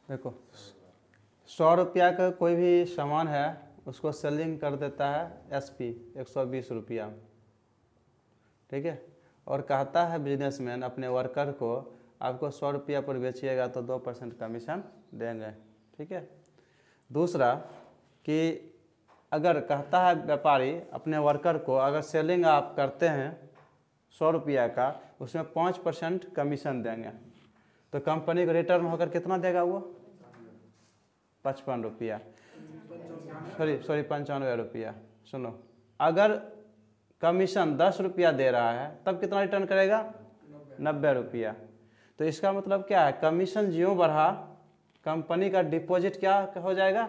देखो 100 रुपया का कोई भी सामान है उसको सेलिंग कर देता है SP 120 रुपया, ठीक है। और कहता है बिजनेसमैन अपने वर्कर को आपको 100 रुपया पर बेचिएगा तो 2% कमीशन देंगे, ठीक है। दूसरा कि अगर कहता है व्यापारी अपने वर्कर को अगर सेलिंग आप करते हैं 100 रुपया का उसमें 5% कमीशन देंगे, तो कंपनी को रिटर्न होकर कितना देगा वो 55 रुपया, सॉरी 95 रुपया। सुनो, अगर कमीशन 10 रुपया दे रहा है तब कितना रिटर्न करेगा 90 रुपया। तो इसका मतलब क्या है, कमीशन ज्यों बढ़ा कंपनी का डिपॉजिट क्या हो जाएगा,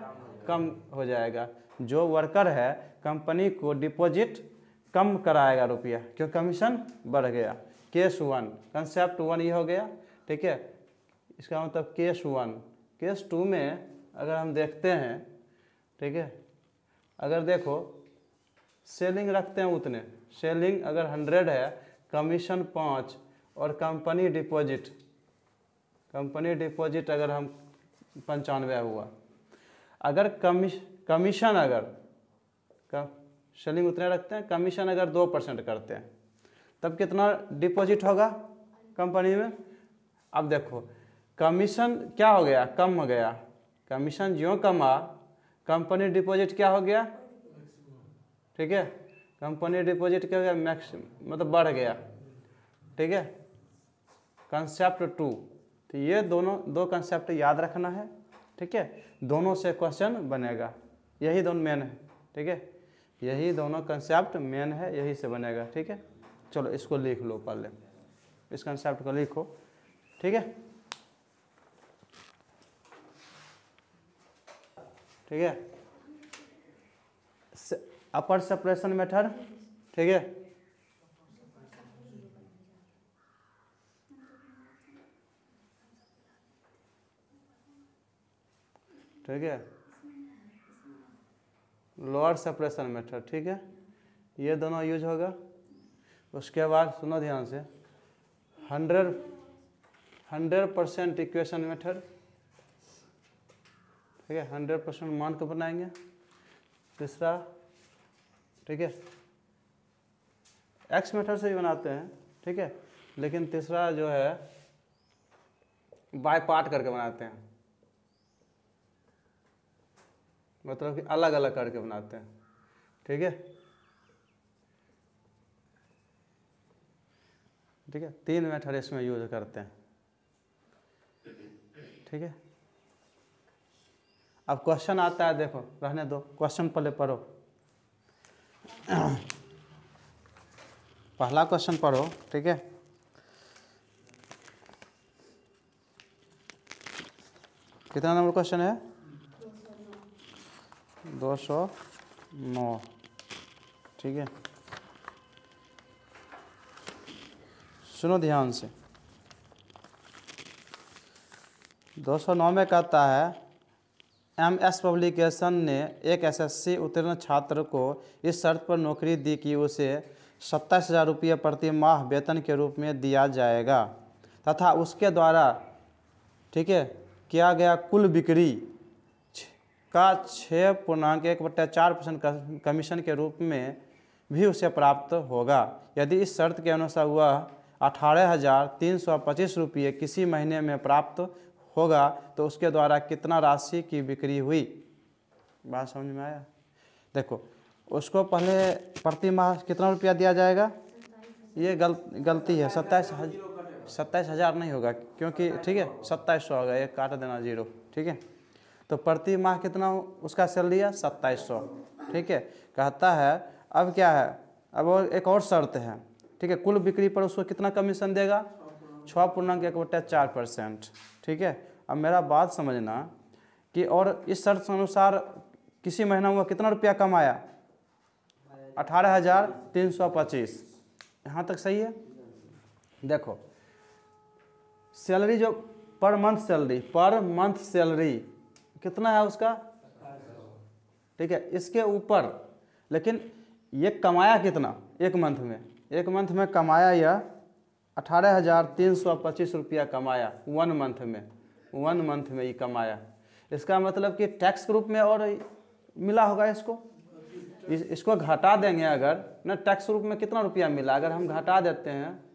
कम हो जाएगा। जो वर्कर है कंपनी को डिपॉजिट कम कराएगा रुपया, क्यों कमीशन बढ़ गया। केस 1 कंसेप्ट 1 ये हो गया, ठीक है। इसका मतलब केस 1। केस 2 में अगर हम देखते हैं, ठीक है, अगर देखो सेलिंग रखते हैं उतने, सेलिंग अगर 100 है, कमीशन 5 और कंपनी डिपॉजिट अगर हम 95 हुआ, अगर कमीशन अगर सेलिंग उतने रखते हैं, कमीशन अगर 2% करते हैं तब कितना डिपॉजिट होगा कंपनी में। अब देखो कमीशन क्या हो गया, कम हो गया, कमीशन ज्यों कमा कंपनी डिपॉजिट क्या हो गया, ठीक है, कंपनी डिपॉजिट क्या हो गया मैक्सिमम मतलब बढ़ गया, ठीक है। कंसेप्ट 2, तो ये दोनों दो कंसेप्ट याद रखना है, ठीक है। दोनों से क्वेश्चन बनेगा, यही दोनों मेन है, ठीक है, यही दोनों कंसेप्ट मेन है, यही से बनेगा, ठीक है। चलो इसको लिख लो, पहले इस कंसेप्ट को लिखो, ठीक है, ठीक है। अपर सेपरेशन मेथड, ठीक है, ठीक है, लोअर सेपरेशन मेथड, ठीक है, ये दोनों यूज होगा। उसके बाद सुनो ध्यान से, 100% इक्वेशन मेथड, ठीक है, 100% मान को बनाएंगे। तीसरा, ठीक है, एक्स मेथड से भी बनाते हैं, ठीक है, लेकिन तीसरा जो है बाय पार्ट करके बनाते हैं, मतलब कि अलग अलग करके बनाते हैं, ठीक है, ठीक है। 3 मेथड इसमें यूज करते हैं, ठीक है। अब क्वेश्चन आता है, देखो रहने दो, क्वेश्चन पहले पढ़ो। पहला क्वेश्चन पढ़ो, ठीक है, कितना नंबर क्वेश्चन है 209, ठीक है। सुनो ध्यान से, 209 में कहता है MS पब्लिकेशन ने एक SSC उत्तीर्ण छात्र को इस शर्त पर नौकरी दी कि उसे 27,000 रुपये प्रति माह वेतन के रूप में दिया जाएगा तथा उसके द्वारा, ठीक है, किया गया कुल बिक्री का 6.1/4% कमीशन के रूप में भी उसे प्राप्त होगा। यदि इस शर्त के अनुसार वह 18,325 रुपये किसी महीने में प्राप्त होगा तो उसके द्वारा कितना राशि की बिक्री हुई। बात समझ में आया। देखो उसको पहले प्रति माह कितना रुपया दिया जाएगा, ये गलती है, 27,000 नहीं होगा क्योंकि, ठीक है, 2700 होगा, ये काट देना 0, ठीक है। तो प्रति माह कितना उसका सैलरी है 2700, ठीक है। कहता है अब क्या है, अब एक और शर्त है, ठीक है, कुल बिक्री पर उसको कितना कमीशन देगा 6.1/4%, ठीक है। अब मेरा बात समझना कि और इस शर्त के अनुसार किसी महीना में कितना रुपया कमाया 18,325, यहाँ तक सही है। देखो सैलरी जो पर मंथ सैलरी कितना है उसका, ठीक है, इसके ऊपर, लेकिन ये कमाया कितना एक मंथ में कमाया यह 18,325 रुपया कमाया 1 मंथ में, 1 मंथ में ये कमाया। इसका मतलब कि टैक्स के रूप में और मिला होगा इसको। इसको घटा देंगे अगर ना, टैक्स रूप में कितना रुपया मिला, अगर हम घटा देते हैं,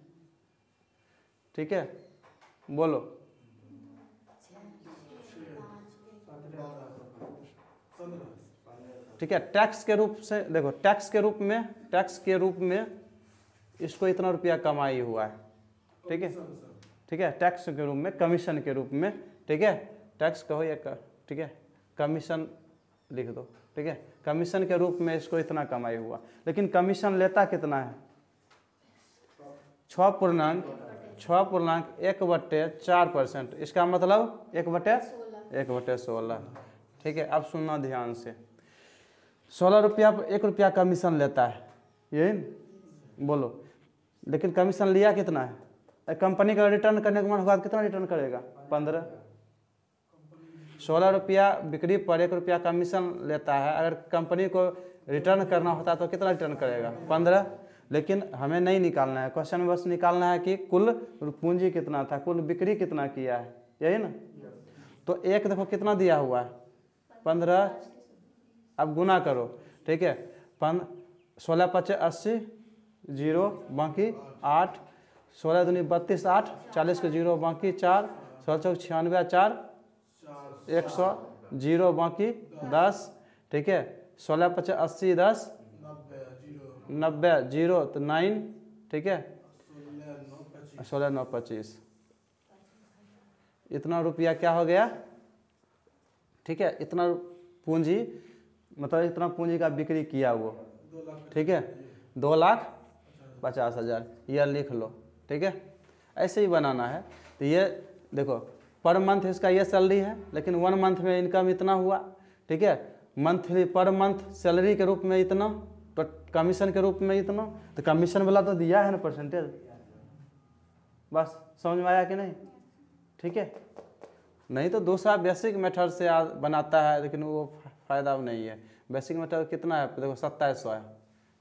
ठीक है बोलो, ठीक है, टैक्स के रूप से देखो, टैक्स के रूप में इसको इतना रुपया कमाई हुआ है, ठीक है, ठीक है, टैक्स के रूप में, कमीशन के रूप में, ठीक है, टैक्स कहो या ठीक है, कमीशन लिख दो, ठीक है, कमीशन के रूप में इसको इतना कमाई हुआ। लेकिन कमीशन लेता कितना है, 6.1/4%। इसका मतलब 1/16, ठीक है। अब सुनना ध्यान से, 16 रुपया पर 1 रुपया कमीशन लेता है, यही बोलो, लेकिन कमीशन लिया कितना है, कंपनी का रिटर्न करने के मन होगा कितना रिटर्न करेगा, 15। 16 रुपया बिक्री पर 1 रुपया कमीशन लेता है, अगर कंपनी को रिटर्न करना होता तो कितना रिटर्न करेगा, 15। लेकिन हमें नहीं निकालना है, क्वेश्चन में बस निकालना है कि कुल पूंजी कितना था, कुल बिक्री कितना किया है, यही ना। तो एक देखो कितना दिया हुआ है, 15। अब गुना करो, ठीक है, 16 × 5 = 80, 0 बाकी 8, 16 दूनी 32, 8, 40 के 0 बाकी 4, 16 × 4 = 96, 4 100, 0 बाकी 10, ठीक है, 16 × 5 = 80, 10 90, 0 तो 9, ठीक है, 16 9 25, इतना रुपया क्या हो गया, ठीक है, इतना पूंजी, मतलब इतना पूंजी का बिक्री किया वो, ठीक है, 2,50,000, यह लिख लो, ठीक है। ऐसे ही बनाना है। तो ये देखो पर मंथ इसका ये सैलरी है, लेकिन 1 मंथ में इनकम इतना हुआ, ठीक है, मंथली पर मंथ सैलरी के रूप में इतना, तो कमीशन के रूप में इतना, तो कमीशन वाला तो दिया है ना परसेंटेज, बस समझ में आया कि नहीं, ठीक है। नहीं तो दूसरा बेसिक मेथड से बनाता है, लेकिन वो फ़ायदा नहीं है। बेसिक मेथड कितना है, देखो 2700 है,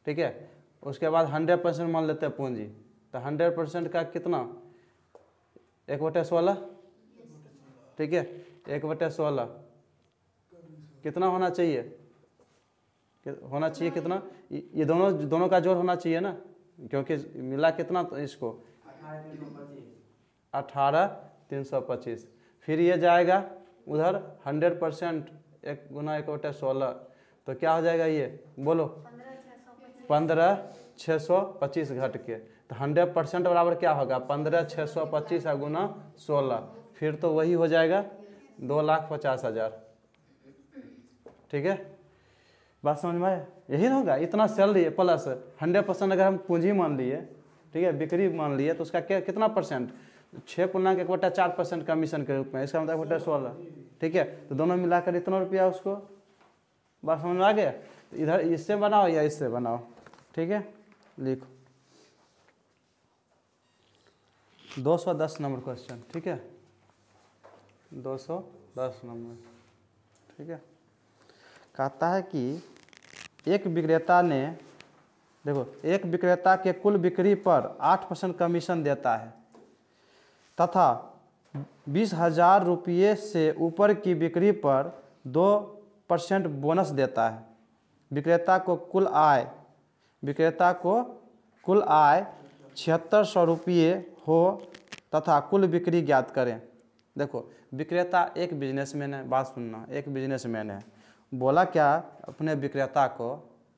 ठीक है, उसके बाद 100% मान लेते हैं पूंजी, तो 100% का कितना, 1/16, ठीक है, 1/16 कितना होना चाहिए, कितना, ये दोनों का जोड़ होना चाहिए ना, क्योंकि मिला कितना तो इसको 18,325। फिर ये जाएगा उधर 100%, 1 × 1/16, तो क्या हो जाएगा ये बोलो, 15,625 घट के, तो 100% बराबर क्या होगा, 15,625 × 16, फिर तो वही हो जाएगा 2,50,000, ठीक है। बात समझ में आया, यही ना होगा, इतना सैलरी है प्लस 100% अगर हम पूंजी मान लिए, ठीक है, बिक्री मान लिए, तो उसका क्या कितना परसेंट, 6.1/4% कमीशन के रूप में, इसका मतलब 1/16, ठीक है। तो दोनों मिलाकर इतना रुपया उसको, बात समझ में आ गया। इधर इससे बनाओ या इससे बनाओ, ठीक है, लिखो 210 नंबर क्वेश्चन, ठीक है, 210 नंबर, ठीक है। कहता है कि एक विक्रेता ने, देखो, एक विक्रेता के कुल बिक्री पर 8% कमीशन देता है तथा 20,000 रुपये से ऊपर की बिक्री पर 2% बोनस देता है। विक्रेता को कुल आय 7,600 रुपये हो तथा कुल बिक्री ज्ञात करें। देखो, विक्रेता एक बिजनेसमैन है, बात सुनना, एक बिजनेसमैन है, बोला क्या अपने विक्रेता को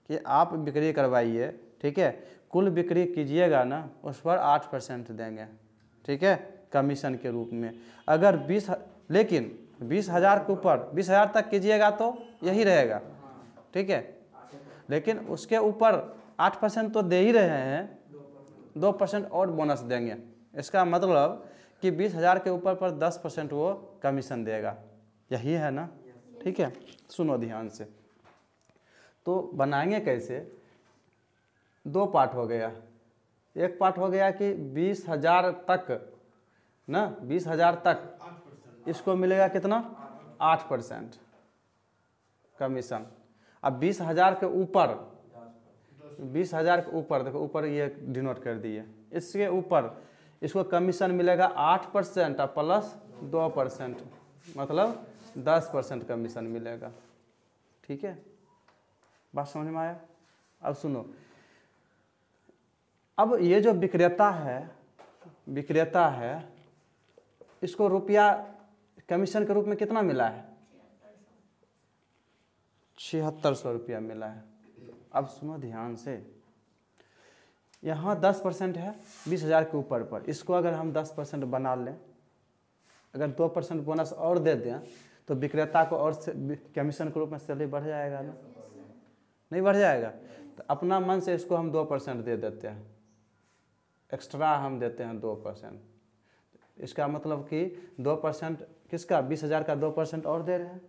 कि आप बिक्री करवाइए, ठीक है, कुल बिक्री कीजिएगा ना, उस पर 8% देंगे, ठीक है, कमीशन के रूप में। अगर 20,000 के ऊपर 20,000 तक कीजिएगा तो यही रहेगा, ठीक है, लेकिन उसके ऊपर 8% तो दे ही रहे हैं, 2% और बोनस देंगे। इसका मतलब कि 20,000 के ऊपर पर 10% वो कमीशन देगा, यही है ना, ठीक है। सुनो ध्यान से, तो बनाएंगे कैसे, 2 पार्ट हो गया। एक पार्ट हो गया कि 20,000 तक ना, 20,000 तक इसको मिलेगा कितना, 8% कमीशन। अब 20,000 के ऊपर, 20,000 के ऊपर, देखो ऊपर ये डिनोट कर दिए, इसके ऊपर इसको कमीशन मिलेगा 8% और प्लस 2%, मतलब 10% कमीशन मिलेगा। ठीक है, बात समझ में आया? अब सुनो, अब ये जो विक्रेता है इसको रुपया कमीशन के रूप में कितना मिला है? 7600 रुपया मिला है। अब सुनो ध्यान से, यहाँ 10% है 20,000 के ऊपर पर, इसको अगर हम 10% बना लें, अगर 2% बोनस और दे दें तो विक्रेता को और कमीशन के रूप में सैलरी बढ़ जाएगा ना? नहीं बढ़ जाएगा? तो अपना मन से इसको हम 2% दे देते हैं, एक्स्ट्रा हम देते हैं 2%। इसका मतलब कि 2% किसका? 20,000 का 2% और दे रहे हैं,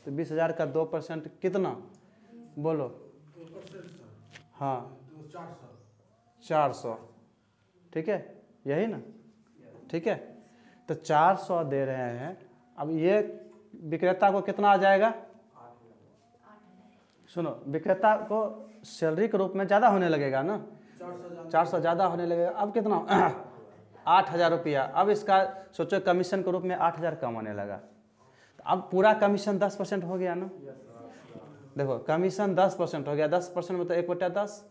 तो 20,000 का 2% कितना? बोलो। हाँ 400, ठीक है, यही ना? ठीक है, तो 400 दे रहे हैं। अब ये विक्रेता को कितना आ जाएगा? सुनो, विक्रेता को सैलरी के रूप में ज़्यादा होने लगेगा ना, 400 ज़्यादा होने लगेगा। अब कितना? 8,000 रुपया। अब इसका सोचो कमीशन के रूप में 8,000 कम आने लगा, तो अब पूरा कमीशन 10% हो गया ना? देखो कमीशन 10% हो गया, 10% में तो 1/10।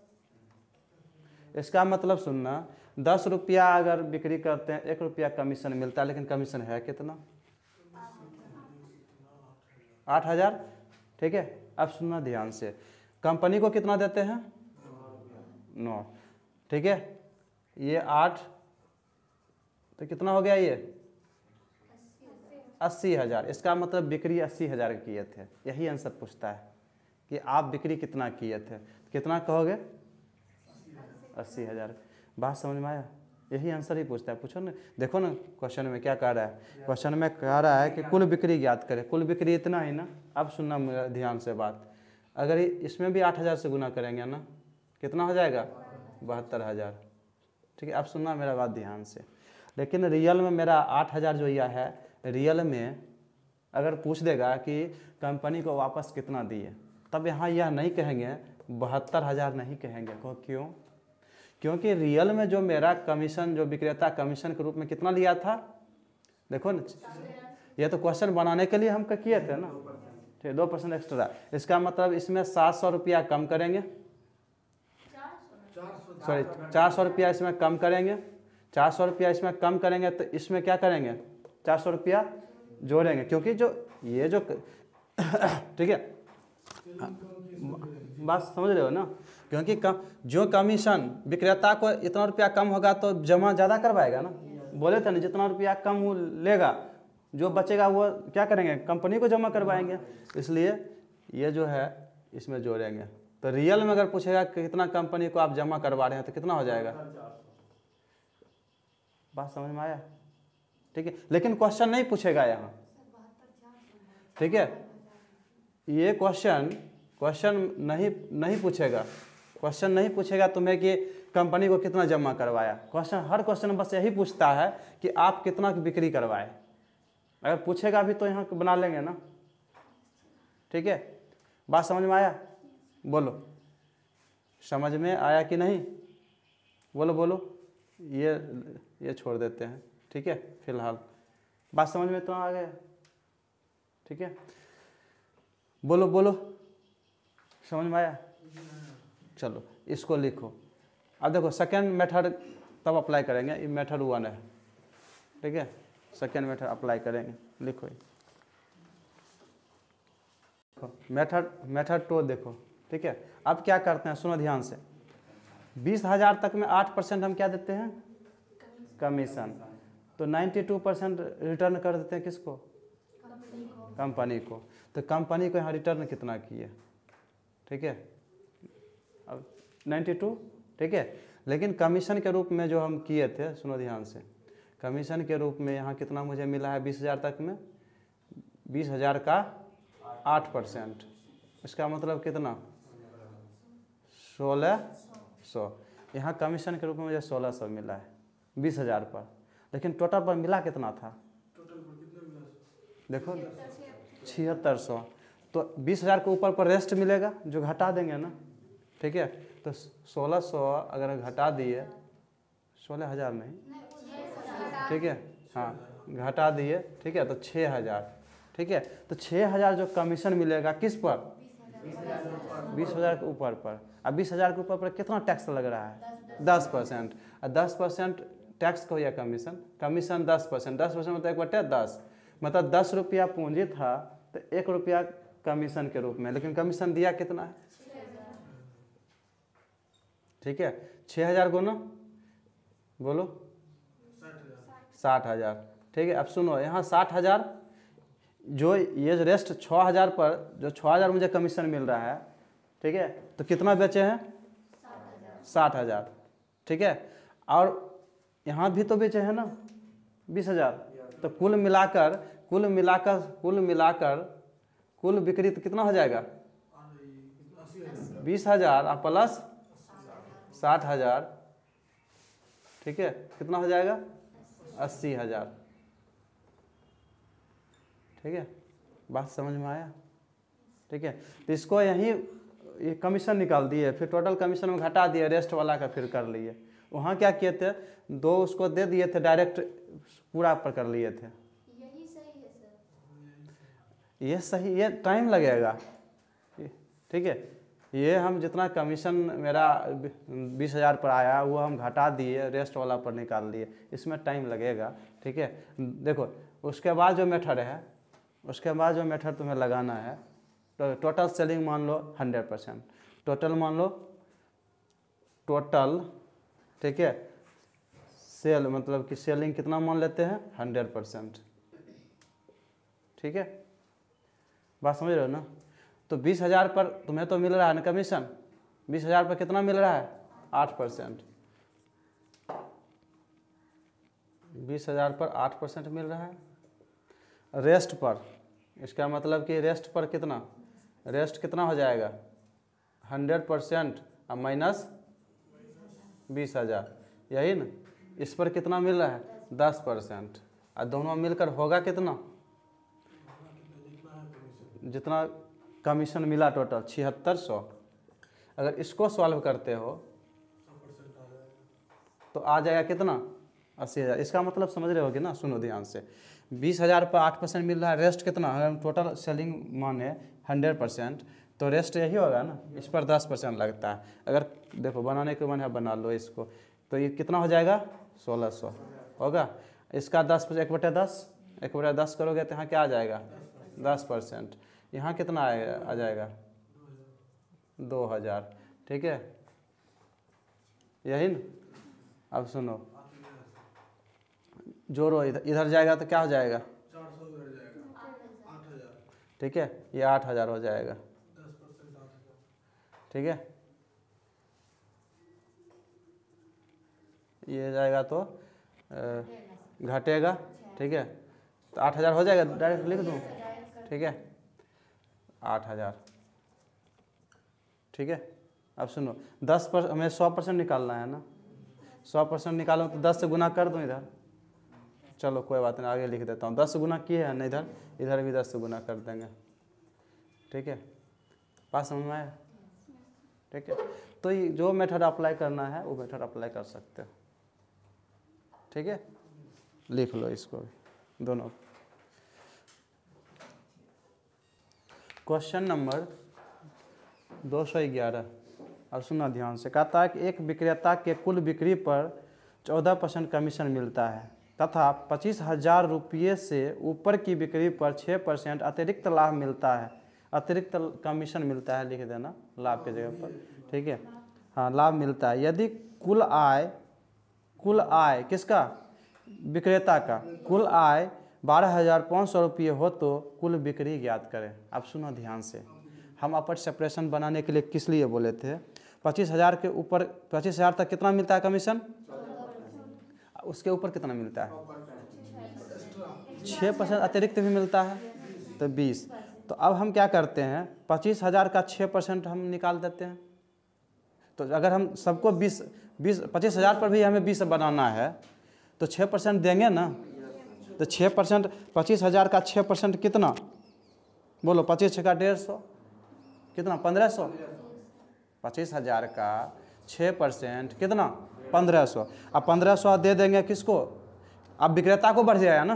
इसका मतलब सुनना, 10 रुपया अगर बिक्री करते हैं 1 रुपया कमीशन मिलता है, लेकिन कमीशन है कितना? 8,000। ठीक है, अब सुनना ध्यान से, कंपनी को कितना देते हैं? 9। ठीक है, ये 8, तो कितना हो गया ये? 80,000। इसका मतलब बिक्री 80,000 किए थे। यही आंसर पूछता है कि आप बिक्री कितना किए थे, कितना कहोगे? 80,000। बात समझ में आया? यही आंसर ही पूछता है। पूछो ना, देखो ना क्वेश्चन में क्या कह रहा है। क्वेश्चन में कह रहा है कि कुल बिक्री ज्ञात करें। कुल बिक्री इतना ही ना? अब सुनना मेरा ध्यान से बात, अगर इसमें भी 8,000 से गुना करेंगे ना, कितना हो जाएगा? 72,000। ठीक है, अब सुनना मेरा बात ध्यान से। लेकिन रियल में मेरा 8,000 जो यह है, रियल में अगर पूछ देगा कि कंपनी को वापस कितना दिए, तब यहाँ यह नहीं कहेंगे 72,000 नहीं कहेंगे। क्यों? क्योंकि रियल में जो मेरा कमीशन, जो विक्रेता कमीशन के रूप में कितना लिया था, देखो ना, ये तो क्वेश्चन बनाने के लिए हम किए थे ना। ठीक, 2% एक्स्ट्रा। इसका मतलब इसमें 700 रुपया कम करेंगे, सॉरी 400 रुपया इसमें कम करेंगे, 400 रुपया इसमें कम करेंगे, तो इसमें क्या करेंगे? 400 रुपया जोड़ेंगे, क्योंकि जो ये जो ठीक है, बात समझ रहे हो ना? क्योंकि जो कमीशन विक्रेता को इतना रुपया कम होगा तो जमा ज़्यादा करवाएगा ना। बोले थे ना, जितना रुपया कम वो लेगा, जो बचेगा वो क्या करेंगे? कंपनी को जमा करवाएंगे। इसलिए ये जो है इसमें जोड़ेंगे। तो रियल में अगर पूछेगा कि कितना कंपनी को आप जमा करवा रहे हैं, तो कितना हो जाएगा? बात समझ में आया? ठीक है, लेकिन क्वेश्चन नहीं पूछेगा यहाँ। ठीक है, ये क्वेश्चन नहीं पूछेगा। क्वेश्चन नहीं पूछेगा तुम्हें कि कंपनी को कितना जमा करवाया। हर क्वेश्चन बस यही पूछता है कि आप कितना की बिक्री करवाए। अगर पूछेगा भी तो यहाँ बना लेंगे ना। ठीक है, बात समझ में आया? बोलो, समझ में आया कि नहीं? बोलो। ये छोड़ देते हैं। ठीक है, फिलहाल बात समझ में तो आ गया। ठीक है, बोलो, समझ में आया? चलो इसको लिखो। अब देखो सेकेंड मेथड तब अप्लाई करेंगे, ये मेथड 1 है। ठीक है, सेकेंड मेथड अप्लाई करेंगे, लिखो। मेथड 2 देखो। ठीक है, अब क्या करते हैं, सुनो ध्यान से। 20,000 तक में 8% हम क्या देते हैं? कमीशन। तो 92% रिटर्न कर देते हैं किसको? कंपनी को। तो कंपनी को यहाँ रिटर्न कितना किए? ठीक है, अब 92। ठीक है, लेकिन कमीशन के रूप में जो हम किए थे, सुनो ध्यान से, कमीशन के रूप में यहाँ कितना मुझे मिला है? 20,000 तक में 20,000 का 8%। इसका मतलब कितना? 1600। यहाँ कमीशन के रूप में मुझे 1600 मिला है 20,000 पर, लेकिन टोटल पर मिला कितना था? देखो 7600। तो 20,000 के ऊपर पर रेस्ट मिलेगा, जो घटा देंगे ना। ठीक है, तो 1600 अगर घटा दिए, 16,000 नहीं, ठीक है, हाँ घटा दिए, ठीक है, तो 6,000, ठीक है। तो 6,000 जो कमीशन मिलेगा किस पर? 20,000 के ऊपर पर। अब 20,000 के ऊपर पर कितना टैक्स लग रहा है? 10%। और 10% टैक्स को या कमीशन, कमीशन 10%, 10% मतलब 1/10, मतलब 10 रुपया पूंजी था तो 1 रुपया कमीशन के रूप में, लेकिन कमीशन दिया कितना है? ठीक है, 6,000 गुना बोलो 60,000, ठीक है। अब सुनो, यहाँ 60,000 जो ये रेस्ट 6,000 पर जो 6,000 मुझे कमीशन मिल रहा है, ठीक है, तो कितना बेचे हैं? 60,000, ठीक है। और यहाँ भी तो बेचे हैं ना 20,000, तो कुल मिलाकर कुल बिक्री तो कितना हो जाएगा? 20,000 और प्लस 60,000, ठीक है, कितना हो जाएगा? 80,000, ठीक है। बात समझ में आया? ठीक है, तो इसको यहीं ये कमीशन निकाल दिए, फिर टोटल कमीशन में घटा दिए, रेस्ट वाला का फिर कर लिए। वहाँ क्या किए थे, 2 उसको दे दिए थे, डायरेक्ट पूरा पर कर लिए थे। यही सही है सर? ये सही, ये टाइम लगेगा, ठीक है। ये हम जितना कमीशन मेरा 20,000 पर आया वो हम घटा दिए, रेस्ट वाला पर निकाल लिए, इसमें टाइम लगेगा, ठीक है। देखो उसके बाद जो मेथड है, उसके बाद जो मेथड तुम्हें लगाना है, तो टोटल सेलिंग मान लो 100%, टोटल मान लो, टोटल, ठीक है, सेल मतलब कि सेलिंग कितना मान लेते हैं? 100%, ठीक है। बात समझ रहे हो ना? तो 20,000 पर तुम्हें तो मिल रहा है ना कमीशन, 20,000 पर कितना मिल रहा है? 8%। 20,000 पर 8% मिल रहा है। रेस्ट पर, इसका मतलब कि रेस्ट पर कितना, रेस्ट कितना हो जाएगा? 100% और माइनस 20,000, यही ना। इस पर कितना मिल रहा है? 10%, और दोनों मिलकर होगा कितना? जितना कमीशन मिला टोटल 7600। अगर इसको सॉल्व करते हो तो आ जाएगा कितना? 80,000। इसका मतलब समझ रहे होगे ना? सुनो ध्यान से, 20,000 पर 8% मिल रहा है, रेस्ट कितना? अगर हम टोटल सेलिंग माने 100%, तो रेस्ट यही होगा ना, इस पर 10% लगता है। अगर देखो बनाने के मन है बना लो इसको, तो ये कितना हो जाएगा? 1600 होगा। इसका 10%, 1/10, 1/10 करोगे तो यहाँ क्या आ जाएगा? 10%। यहाँ कितना आ जाएगा? 2,000, ठीक है, यही ना। अब सुनो, जोड़ो, इधर जाएगा तो क्या हो जाएगा? 400 उधर जाएगा, 8,000, ठीक है, ये 8,000 हो जाएगा, 10% 8,000, ठीक है। ये जाएगा तो घटेगा, ठीक है, तो 8,000 हो जाएगा, डायरेक्ट लिख दूँ, ठीक है, 8,000, ठीक है। अब सुनो, 10% हमें 100% निकालना है ना, 100% निकालो तो 10 से गुना कर दूँ इधर, चलो कोई बात नहीं, आगे लिख देता हूँ। 10 से गुना किए हैं ना इधर, इधर भी 10 से गुना कर देंगे, ठीक है। बात समझ में आया? ठीक है, तो ये जो मेथड अप्लाई करना है वो मेथड अप्लाई कर सकते हो, ठीक है। लिख लो इसको भी दोनों। क्वेश्चन नंबर 211, अब सुना ध्यान से। कहता है कि एक विक्रेता के कुल बिक्री पर 14% कमीशन मिलता है तथा 25,000 रुपये से ऊपर की बिक्री पर 6% अतिरिक्त लाभ मिलता है। अतिरिक्त कमीशन मिलता है, लिख देना लाभ के जगह पर, ठीक है। हाँ, लाभ मिलता है यदि कुल आय किसका? विक्रेता का कुल आय 12,500 रुपये हो तो कुल बिक्री ज्ञात करें। अब सुनो ध्यान से, हम अपर सेपरेशन बनाने के लिए किस लिए बोले थे? 25,000 के ऊपर, 25,000 तक कितना मिलता है कमीशन? उसके ऊपर कितना मिलता है? 6% अतिरिक्त भी मिलता है, तो 20। तो अब हम क्या करते हैं, 25,000 का 6% हम निकाल देते हैं। तो अगर हम सबको 25,000 पर भी हमें 20 बनाना है तो 6% देंगे ना। तो 6%, 25,000 का 6% कितना? बोलो, 25 का 150, कितना? 1,500। 25,000 का 6% कितना? 1,500। अब 1,500 दे देंगे किसको? अब विक्रेता को बढ़ जाएगा ना,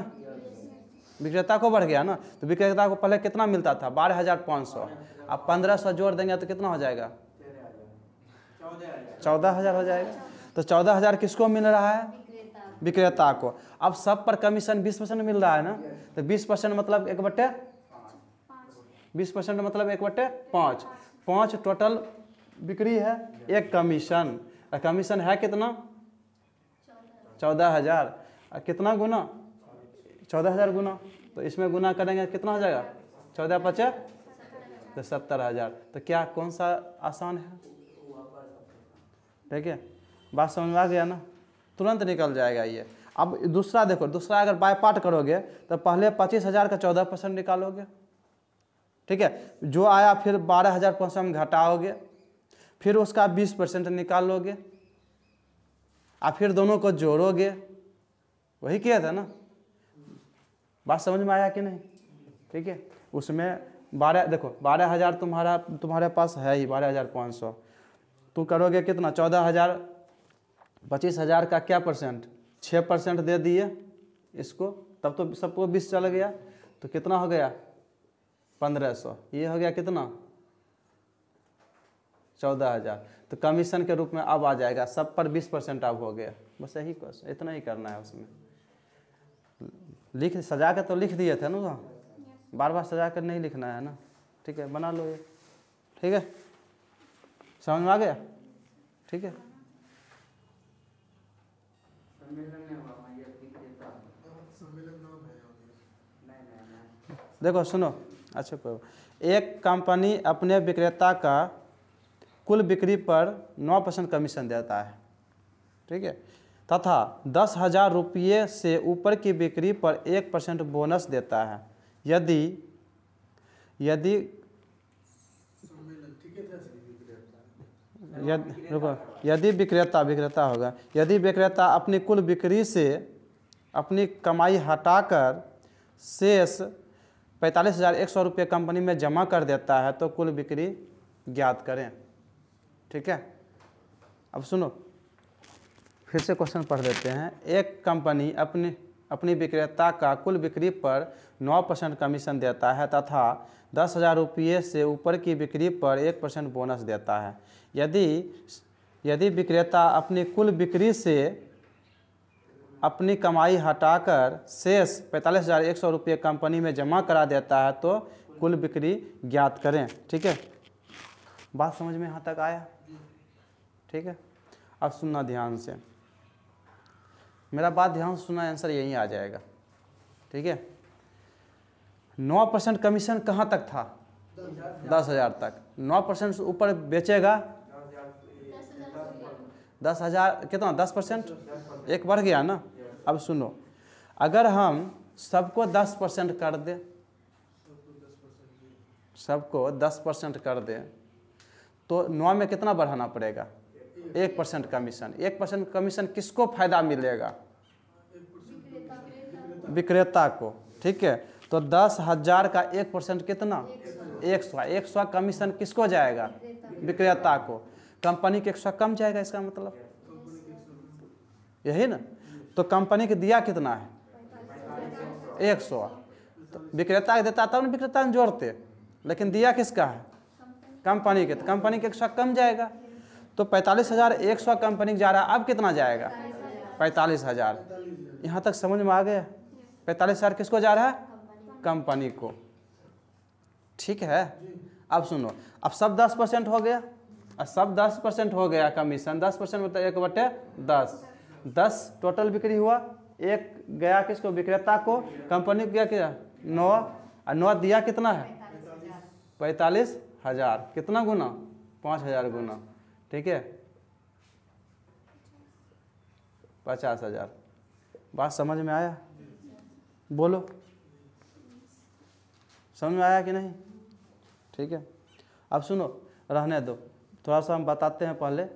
विक्रेता को बढ़ गया ना, तो विक्रेता को पहले कितना मिलता था 12,500, अब 1,500 जोड़ देंगे तो कितना हो जाएगा 14,000 हो जाएगा। तो 14,000 किसको मिल रहा है, विक्रेता को। अब सब पर कमीशन 20% मिल रहा है ना, तो 20% मतलब 20% मतलब 1/5, 5 टोटल बिक्री है, एक कमीशन, और कमीशन है कितना 14,000, और कितना गुना 14,000 गुना, तो इसमें गुना करेंगे कितना हो जाएगा 14×5 तो 70,000। तो क्या कौन सा आसान है, ठीक है, बात समझ में आ गया ना, तुरंत निकल जाएगा ये। अब दूसरा देखो, दूसरा अगर बाय पार्ट करोगे तो पहले 25,000 का 14% निकालोगे, ठीक है, जो आया फिर 12,500 में घटाओगे, फिर उसका 20% निकालोगे, और फिर दोनों को जोड़ोगे, वही किया था ना, बात समझ में आया कि नहीं, ठीक है। उसमें 12 देखो 12,000 तुम्हारे पास है ही 12,500, तो करोगे कितना 14,000, 25,000 का क्या परसेंट 6% दे दिए इसको, तब तो सबको 20 चल गया, तो कितना हो गया 1,500, ये हो गया कितना 14,000। तो कमीशन के रूप में अब आ जाएगा, सब पर 20% अब हो गया, बस यही क्वेश्चन, इतना ही करना है। उसमें लिख सजा के तो लिख दिए थे ना, बार बार सजा कर नहीं लिखना है ना, ठीक है, बना लो ये, ठीक है, समझ में आ गया, ठीक है। देखो सुनो, अच्छा कोई, एक कंपनी अपने विक्रेता का कुल बिक्री पर 9% कमीशन देता है, ठीक है, तथा 10,000 रुपये से ऊपर की बिक्री पर 1% बोनस देता है। यदि यदि विक्रेता होगा, यदि विक्रेता अपनी कुल बिक्री से अपनी कमाई हटाकर शेष 45,100 रुपये कंपनी में जमा कर देता है तो कुल बिक्री ज्ञात करें, ठीक है। अब सुनो, फिर से क्वेश्चन पढ़ देते हैं। एक कंपनी अपनी विक्रेता का कुल बिक्री पर 9% कमीशन देता है तथा 10,000 रुपये से ऊपर की बिक्री पर 1% बोनस देता है। यदि विक्रेता अपनी कुल बिक्री से अपनी कमाई हटाकर शेष 45,100 रुपये कंपनी में जमा करा देता है तो कुल बिक्री ज्ञात करें, ठीक है। बात समझ में यहाँ तक आया, ठीक है। अब सुनना ध्यान से, मेरा बात ध्यान से सुनना, आंसर यहीं आ जाएगा, ठीक है। 9% कमीशन कहाँ तक था 10,000 तक, 9% से ऊपर बेचेगा 10,000 कितना 10%, एक बढ़ गया ना। अब सुनो, अगर हम सबको 10% कर दे, सबको 10% कर दे तो 9 में कितना बढ़ाना पड़ेगा 1% कमीशन। 1% कमीशन किसको फायदा मिलेगा, विक्रेता को, ठीक है। तो 10,000 का 1% कितना 100 कमीशन किसको जाएगा, विक्रेता को। कंपनी के 100 कम जाएगा, इसका मतलब यही ना। तो कंपनी के दिया कितना है 100, तो विक्रेता देता तब ना विक्रेता में जोड़ते, लेकिन दिया किसका है कंपनी के, तो कंपनी के 100 कम जाएगा। तो 45,100 कंपनी जा रहा है, अब कितना जाएगा 45,000। यहाँ तक समझ में आ गया। 45,000 किसको जा रहा है कंपनी को, ठीक है। अब सुनो, अब सब 10% हो गया, और सब 10% हो गया कमीशन, 10% मतलब 1/10, 10 टोटल बिक्री हुआ, एक गया किसको विक्रेता को, कंपनी को क्या 9, और 9 दिया कितना है 45,000, कितना गुना 5,000 गुना, ठीक है 50,000। बात समझ में आया, बोलो समझ में आया कि नहीं, ठीक है। अब सुनो, रहने दो, थोड़ा सा हम बताते हैं पहले।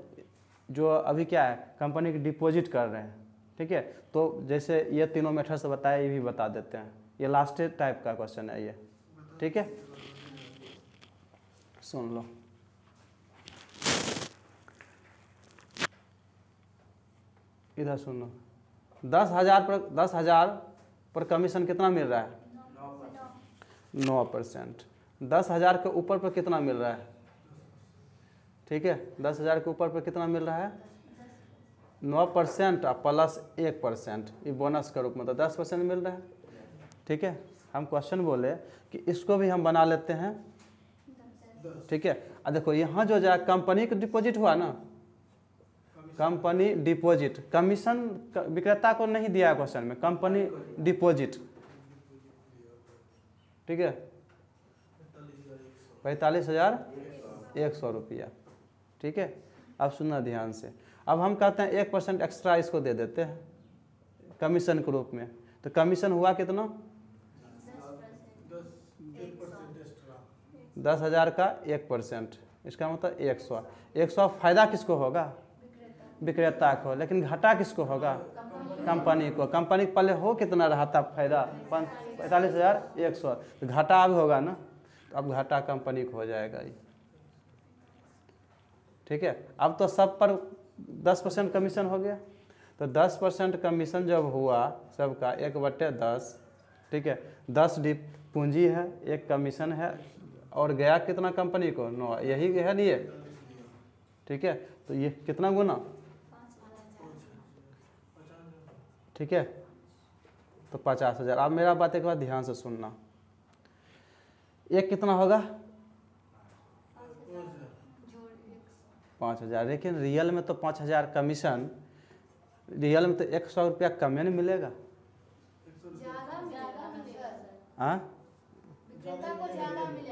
जो अभी क्या है कंपनी की डिपॉजिट कर रहे हैं, ठीक है, तो जैसे ये तीनों मेथड से बताया, ये भी बता देते हैं। ये लास्ट टाइप का क्वेश्चन है ये, ठीक है, सुन लो। इधर सुनो, 10,000 पर कमीशन कितना मिल रहा है? 9%। 10,000 के ऊपर पर कितना मिल रहा है? ठीक है, 10,000 के ऊपर पर कितना मिल रहा है? 9% प्लस 1%, ये बोनस के रूप में तो 10% मिल रहा है। ठीक है, हम क्वेश्चन बोले कि इसको भी हम बना लेते हैं। ठीक है, अब देखो यहाँ जो जाए कंपनी का डिपॉजिट हुआ ना, कंपनी डिपॉजिट, कमीशन विक्रेता को नहीं दिया है क्वेश्चन में, कंपनी डिपॉजिट। ठीक है, 45,100 रुपया। ठीक है, अब सुनना ध्यान से। अब हम कहते हैं 1% एक्स्ट्रा इसको दे देते हैं कमीशन के रूप में, तो कमीशन हुआ कितना? 10,000 का 1%, इसका मतलब 100। 100 फायदा किसको होगा? विक्रेता को। लेकिन घाटा किसको होगा? कंपनी को। कंपनी के पहले हो कितना रहा था फायदा? 45,100, तो घाटा अब होगा ना, तो अब घाटा कंपनी को हो जाएगा ये। ठीक है, अब तो सब पर 10% कमीशन हो गया, तो 10% कमीशन जब हुआ सबका 1/10। ठीक है, 10 पूंजी है, 1 कमीशन है, और गया कितना कंपनी को? 9, यही है नहीं? ठीक है, तो ये कितना गुना? ठीक है, तो 50,000। अब मेरा बात एक बार ध्यान से सुनना, एक कितना होगा? 5,000। लेकिन रियल में तो 5,000 कमीशन, रियल में तो 100 रुपया कम नहीं मिलेगा। हाँ,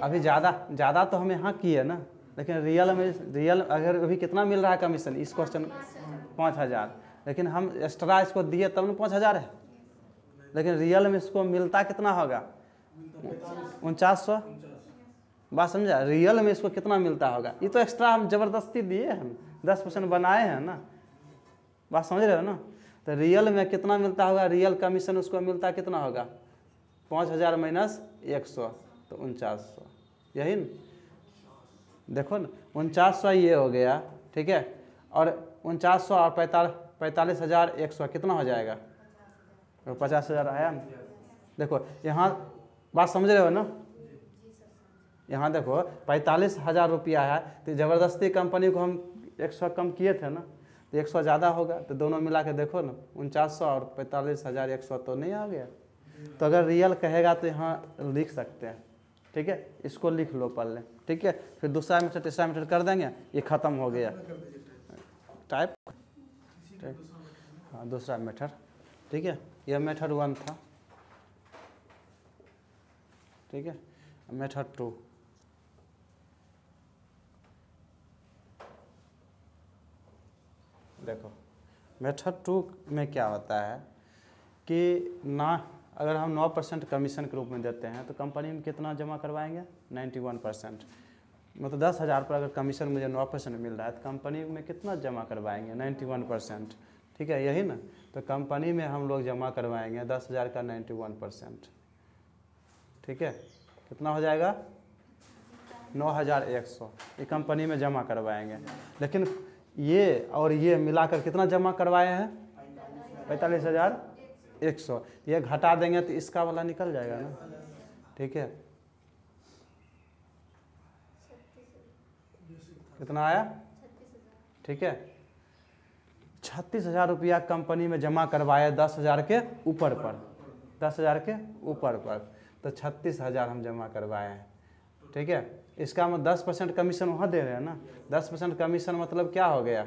अभी ज़्यादा तो हम यहाँ किए ना, लेकिन रियल अगर अभी कितना मिल रहा है कमीशन इस क्वेश्चन? 5,000। लेकिन हम एक्स्ट्रा इसको दिए तब ना 5,000 है, लेकिन रियल में इसको मिलता कितना होगा? 4900। बात समझा? रियल में इसको कितना मिलता होगा? ये तो एक्स्ट्रा हम जबरदस्ती दिए, हम 10% बनाए हैं ना। बात समझ रहे हो ना? तो रियल में कितना मिलता होगा? रियल कमीशन उसको मिलता कितना होगा? 5,000 माइनस 100, तो 4900। यही ना? देखो ना, 4900 ये हो गया। ठीक है, और 4900 और 45,100 कितना हो जाएगा? तो 50,000 आया ना। देखो यहाँ बात समझ रहे हो ना? यहाँ देखो 45,000 रुपया है, तो ज़बरदस्ती कंपनी को हम 100 कम किए थे ना, तो 100 ज़्यादा होगा, तो दोनों मिला के देखो ना, 4900 और 45,100 तो नहीं आ गया। तो अगर रियल कहेगा तो यहाँ लिख सकते हैं। ठीक है, इसको लिख लो पहले। ठीक है, फिर दूसरा मेथड तीसरा मेथड कर देंगे, ये ख़त्म हो गया टाइप। हाँ, दूसरा मेथड। ठीक है, यह मेथड 1 था। ठीक है, मेथड 2। देखो मेथड 2 में क्या होता है कि ना, अगर हम 9% कमीशन के रूप में देते हैं तो कंपनी में कितना जमा करवाएंगे? 91%। मतलब 10,000 पर अगर कमीशन मुझे 9% मिल रहा है तो कंपनी में कितना जमा करवाएंगे? 91%। ठीक है, यही ना? तो कंपनी में हम लोग जमा करवाएंगे 10,000 का 91%। ठीक है, कितना हो जाएगा? 9,100 ये कंपनी में जमा करवाएंगे। लेकिन ये और ये मिलाकर कितना जमा करवाए हैं? 45,100। ये घटा देंगे तो इसका वाला निकल जाएगा ना। ठीक है, कितना आया? ठीक है, 36,000 रुपया कंपनी में जमा करवाए 10,000 के ऊपर पर, 10,000 के ऊपर पर, तो 36,000 हम जमा करवाए हैं। ठीक है, इसका मतलब 10% कमीशन वहाँ दे रहे हैं ना। 10% कमीशन मतलब क्या हो गया?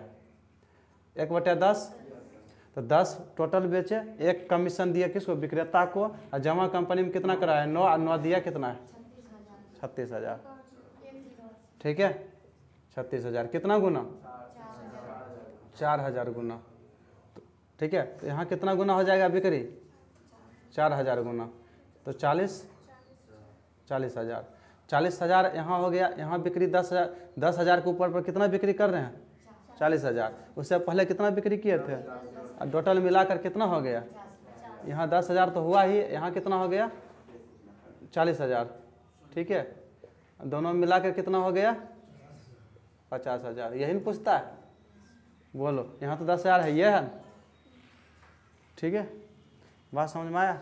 1/10, तो 10 टोटल बेचे, 1 कमीशन दिया किसको? विक्रेता को। और जमा कंपनी में कितना कराया? 9, और 9 दिया कितना है? 36,000। ठीक है, 36,000 कितना गुना? 4,000 गुना। ठीक है, तो यहाँ कितना गुना हो जाएगा बिक्री? 4,000 गुना, तो 40,000। 40,000 यहाँ हो गया। यहाँ बिक्री 10,000 के ऊपर पर कितना बिक्री कर रहे हैं? 40,000। उससे पहले कितना बिक्री किए थे? और टोटल मिलाकर कितना हो गया? यहाँ 10,000 तो हुआ ही, यहाँ कितना हो गया? 40,000। ठीक है, दोनों मिलाकर कितना हो गया? 50,000। यही नहीं पूछता है? बोलो, यहाँ तो 10,000 है, ये है। ठीक है, बात समझ में आया?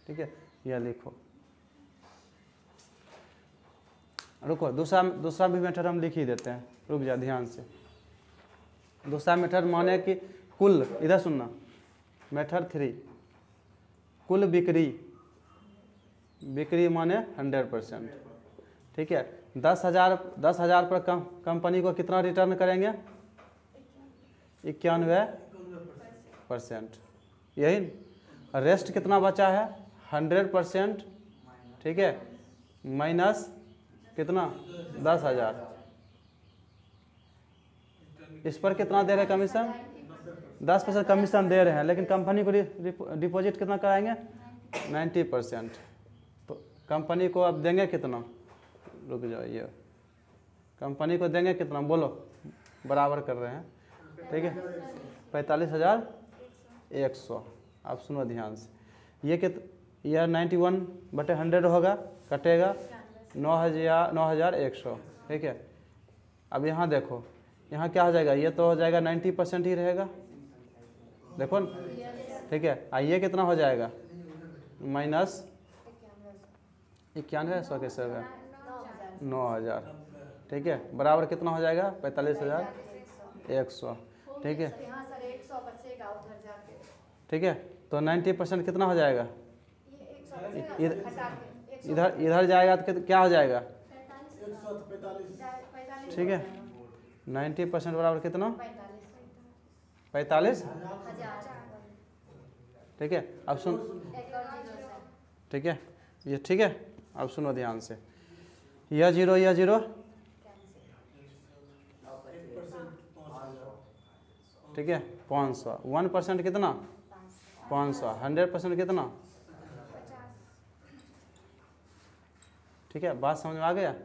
ठीक है, यह लिखो। रुको, दूसरा भी मेथड हम लिख ही देते हैं, रुक जा ध्यान से। दूसरा मेथड माने कि कुल, इधर सुनना, मेथड 3 कुल बिक्री माने 100%। ठीक है, 10,000 पर कंपनी को कितना रिटर्न करेंगे? 91%। यही रेस्ट कितना बचा है? 100%। ठीक है, माइनस कितना? 10,000। इस पर कितना दे रहे हैं कमीशन? 10% कमीशन दे रहे हैं, लेकिन कंपनी को डिपॉजिट कितना कराएंगे? 90%। तो कंपनी को अब देंगे कितना? रुक जाइए, कंपनी को देंगे कितना? बोलो, बराबर कर रहे हैं। ठीक है, 45,100। आप सुनो ध्यान से, यह 91/100 होगा, कटेगा 9,100। ठीक है, अब यहाँ देखो, यहाँ क्या हो जाएगा? ये तो हो जाएगा 90% ही रहेगा, देखो न। ठीक है, ये कितना हो जाएगा? माइनस 91,100 कैसे होगा? 9,000। ठीक है, बराबर कितना हो जाएगा? 45,100। ठीक है, ठीक है, तो 90% कितना हो जाएगा? इधर जाएगा तो क्या हो जाएगा? ठीक है, 90% बराबर कितना? 45। ठीक है, अब सुन, ठीक है, ये ठीक है, अब सुनो ध्यान से, यह जीरो, ठीक है, 500। 1% कितना? 500। 100% कितना? ठीक है, बात समझ में आ गया?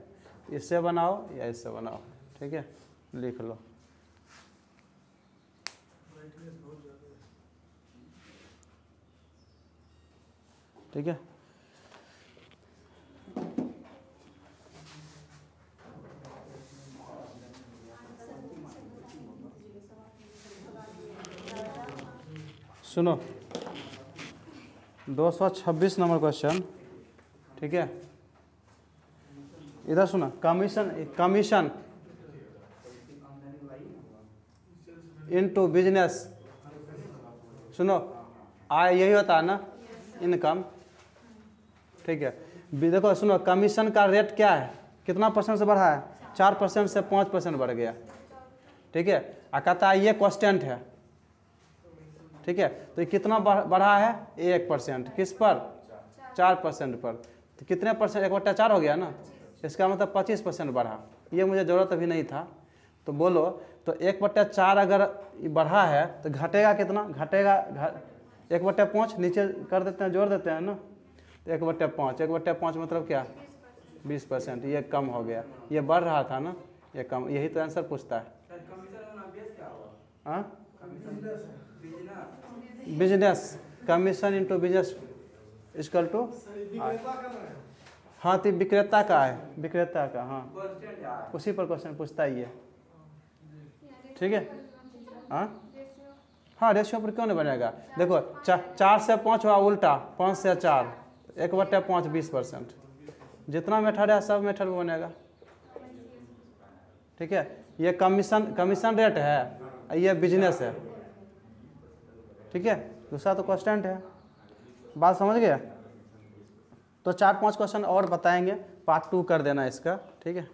इससे बनाओ या इससे बनाओ। ठीक है, लिख लो। ठीक है, सुनो, 226 नंबर क्वेश्चन। ठीक है, इधर सुना, कमीशन इनटू बिजनेस। सुनो, यही होता है ना, इनकम। ठीक है, देखो सुनो, कमीशन का रेट क्या है? कितना % से बढ़ा है? 4% से 5% बढ़ गया। ठीक है, कहता है ये कांस्टेंट है। ठीक है, तो ये कितना बढ़ा है? 1%। किस पर? 4% पर। तो कितने %? 1/4 हो गया ना, इसका मतलब 25% बढ़ा। ये मुझे ज़रूरत अभी नहीं था, तो बोलो, तो 1/4 अगर बढ़ा है तो घटेगा कितना? घटेगा 1/5 नीचे कर देते हैं, जोड़ देते हैं ना, तो 1/5 मतलब क्या? 20%। ये कम हो गया, ये बढ़ रहा था ना, ये कम। यही तो आंसर पूछता है। हाँ, business, commission into business equal to, हाँ, तो विक्रेता का है, विक्रेता का। हाँ, उसी पर क्वेश्चन पूछता ही है। ठीक है, हाँ, रेशियो पर क्यों नहीं बनेगा? देखो, 4 से 5 हुआ उल्टा, 5 से 4, 1/5 20%। जितना मेथड है सब मेथड में बनेगा। ठीक है, ये कमीशन रेट है, ये बिजनेस है। ठीक है, दूसरा तो कांस्टेंट है। बात समझ गया? तो 4-5 क्वेश्चन और बताएंगे, पार्ट 2 कर देना इसका। ठीक है।